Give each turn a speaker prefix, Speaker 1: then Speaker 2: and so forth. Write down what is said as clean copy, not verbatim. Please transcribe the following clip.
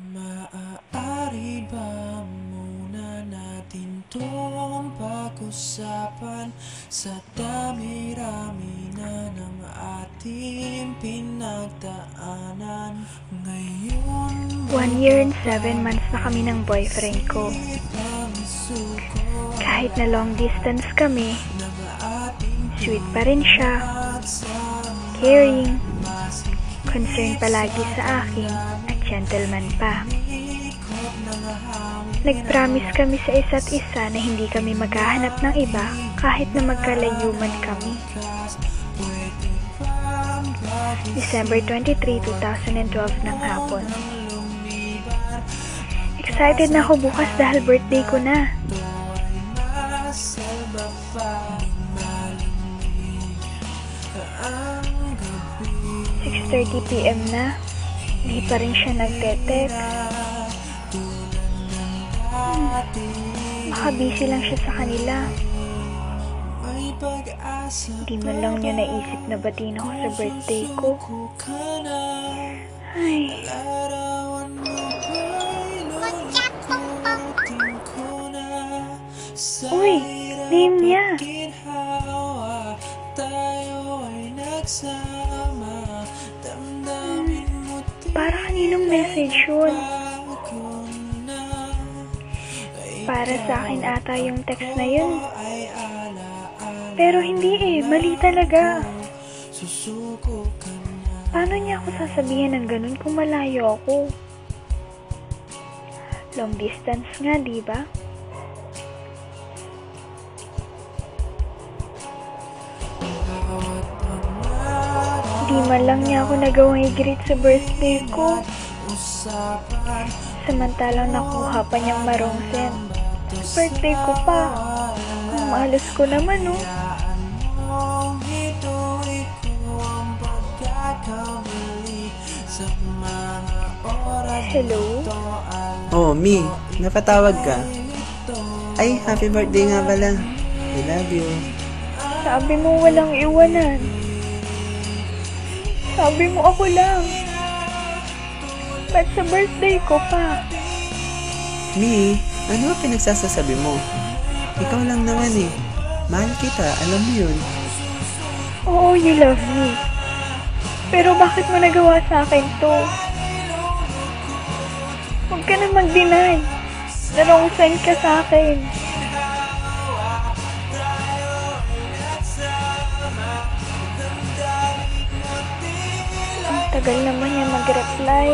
Speaker 1: Maaari ba muna natin tong pag-usapan sa dami-rami na ng ating pinagdaanan ngayon?
Speaker 2: 1 year and 7 months na kami ng boyfriend ko. Kahit na long distance kami, sweet pa rin siya, caring, concerned palagi sa akin, at gentleman pa. Nag-promise kami sa isa't isa na hindi kami maghahanap ng iba kahit na magkalayuman kami. December 23, 2012 ng hapon. Excited na ako bukas dahil birthday ko na. 6:30 PM na, di pa rin siya nagte-text. Baka busy lang siya sa kanila. Di man lang niya naisip na batiin ako sa birthday ko. Ay. Uy, name niya. Para kaninong message yun? Para sa akin ata yung text na yun. Pero hindi mali talaga. Paano niya ako sasabihin ng ganun kung malayo ako? Long distance nga, diba? Di man lang niya ako nagawang i-greet sa birthday ko. Samantalang nakuha pa niyang marongsen. Sa birthday ko pa. Ang malas ko naman, no? Hello?
Speaker 3: Oh, Mi, napatawag ka. Ay, happy birthday nga pala. I love you.
Speaker 2: Sabi mo walang iwanan. Sabi mo ako lang. Ba't sa birthday ko pa?
Speaker 3: Mi, ano ba pinagsasasabi mo? Ikaw lang naman eh. Mahal kita, alam mo yun.
Speaker 2: Oo, you love me. Pero bakit mo nagawa sa akin to? Huwag ka na mag-deny. Wrong sign ka sa akin. Ang tagal naman niya mag-reply.